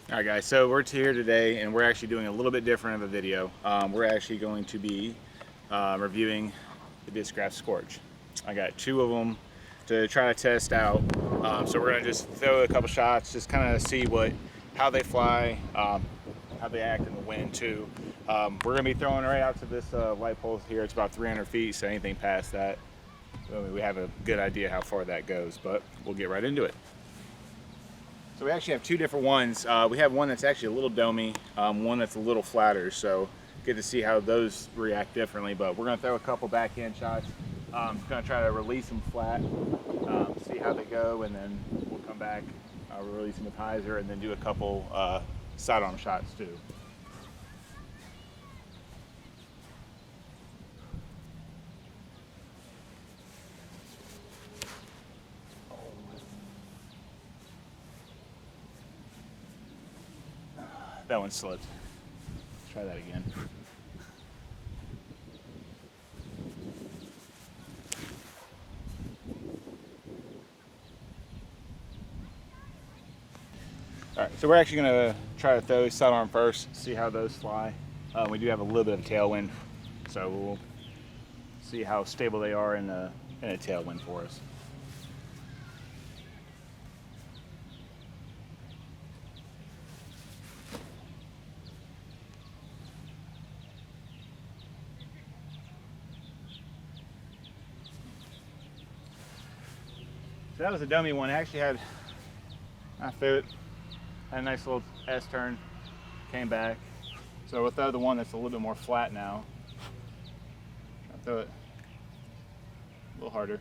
Alright guys, so we're here today and we're actually doing a little bit different of a video. We're actually going to be reviewing the Discraft Scorch. I got two of them to try to test out. So we're going to just throw a couple shots, just kind of see how they fly, how they act in the wind too. We're going to be throwing right out to this light pole here. It's about 300 feet, so anything past that, we have a good idea how far that goes, but we'll get right into it. So we actually have two different ones. We have one that's actually a little domey, one that's a little flatter, so get to see how those react differently. But we're going to throw a couple backhand shots. Going to try to release them flat, see how they go, and then we'll come back, release them with Hyzer, and then do a couple sidearm shots too. That one slipped. Let's try that again. All right, so we're actually gonna try to throw sidearm first, see how those fly. We do have a little bit of tailwind, so we'll see how stable they are in a tailwind for us. So that was a dummy one. I actually had, I threw it, had a nice little S-turn, came back. So we'll throw the one that's a little bit more flat now. I'll throw it a little harder.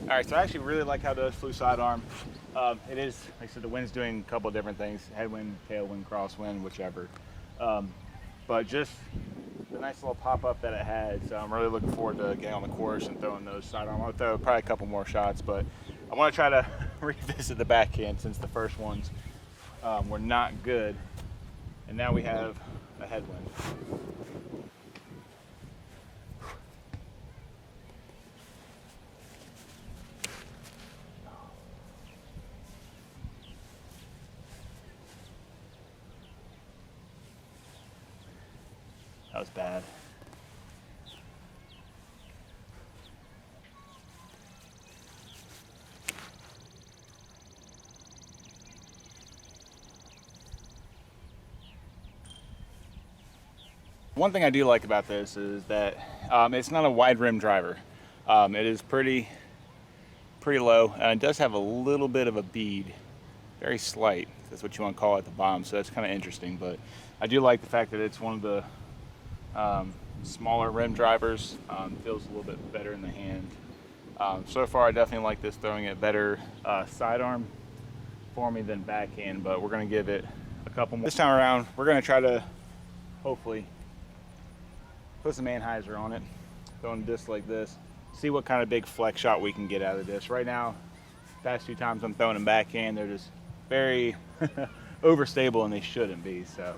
All right, so I actually really like how those flew sidearm. It is, like I said, the wind's doing a couple of different things, headwind, tailwind, crosswind, whichever. But just the nice little pop-up that it had, so I'm really looking forward to getting on the course and throwing those sidearm. I'll throw probably a couple more shots, but I want to try to revisit the backhand since the first ones were not good, and now we have a headwind. That was bad. One thing I do like about this is that it's not a wide rim driver. It is pretty low, and it does have a little bit of a bead, very slight. That's what you want to call it at the bottom. So that's kind of interesting. But I do like the fact that it's one of the smaller rim drivers. Feels a little bit better in the hand. So far, I definitely like this, throwing it better sidearm for me than backhand, but we're going to give it a couple more. This time around, we're going to try to hopefully put some Hyzer on it, throwing a disc like this, see what kind of big flex shot we can get out of this. Right now, past few times I'm throwing them backhand, they're just very overstable, and they shouldn't be, so.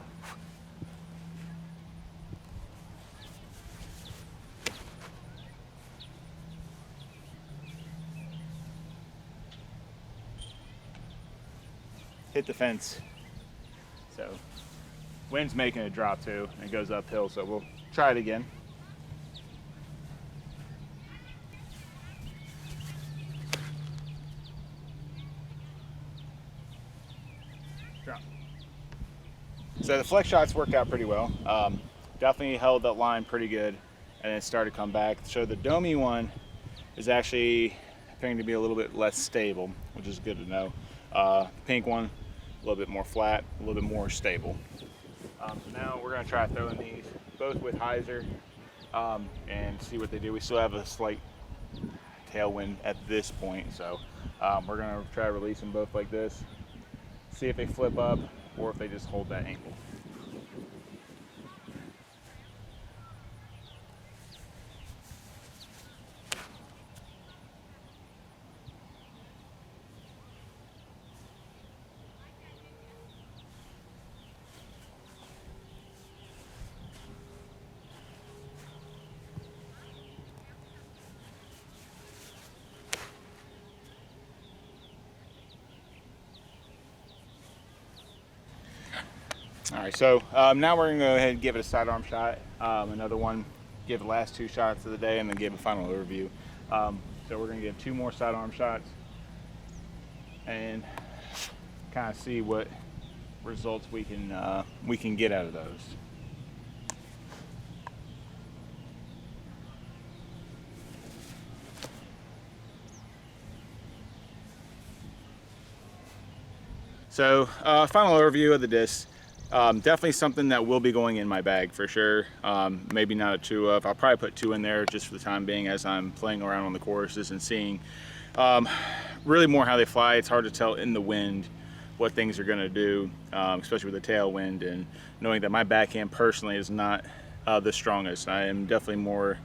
Hit the fence. So wind's making it drop too, and it goes uphill, so we'll try it again. Drop. So the flex shots worked out pretty well. Definitely held that line pretty good, and it started to come back. So the domey one is actually appearing to be a little bit less stable, which is good to know. Pink one, a little bit more flat, a little bit more stable. So now we're going to try throwing these both with Hyzer and see what they do. We still have a slight tailwind at this point, so we're going to try to release them both like this, see if they flip up or if they just hold that angle. All right, so now we're gonna go ahead and give it a sidearm shot. Another one, give the last 2 shots of the day, and then give a final overview. So we're gonna give 2 more sidearm shots and kind of see what results we can get out of those. So final overview of the disc. Definitely something that will be going in my bag for sure. Maybe not a 2 of. I'll probably put 2 in there just for the time being as I'm playing around on the courses and seeing really more how they fly. It's hard to tell in the wind what things are going to do, especially with the tailwind, and knowing that my backhand personally is not the strongest. I am definitely more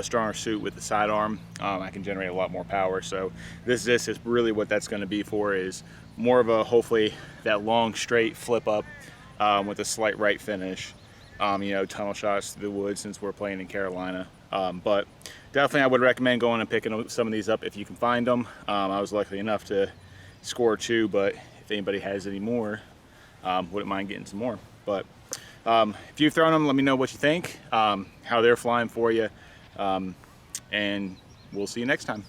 stronger suit with the sidearm. I can generate a lot more power. So this disc is really what that's going to be for, is more of a, hopefully, that long straight flip up with a slight right finish. You know, tunnel shots through the woods since we're playing in Carolina. But definitely I would recommend going and picking some of these up if you can find them. I was lucky enough to score 2, but if anybody has any more, wouldn't mind getting some more. But if you've thrown them, let me know what you think, how they're flying for you, and we'll see you next time.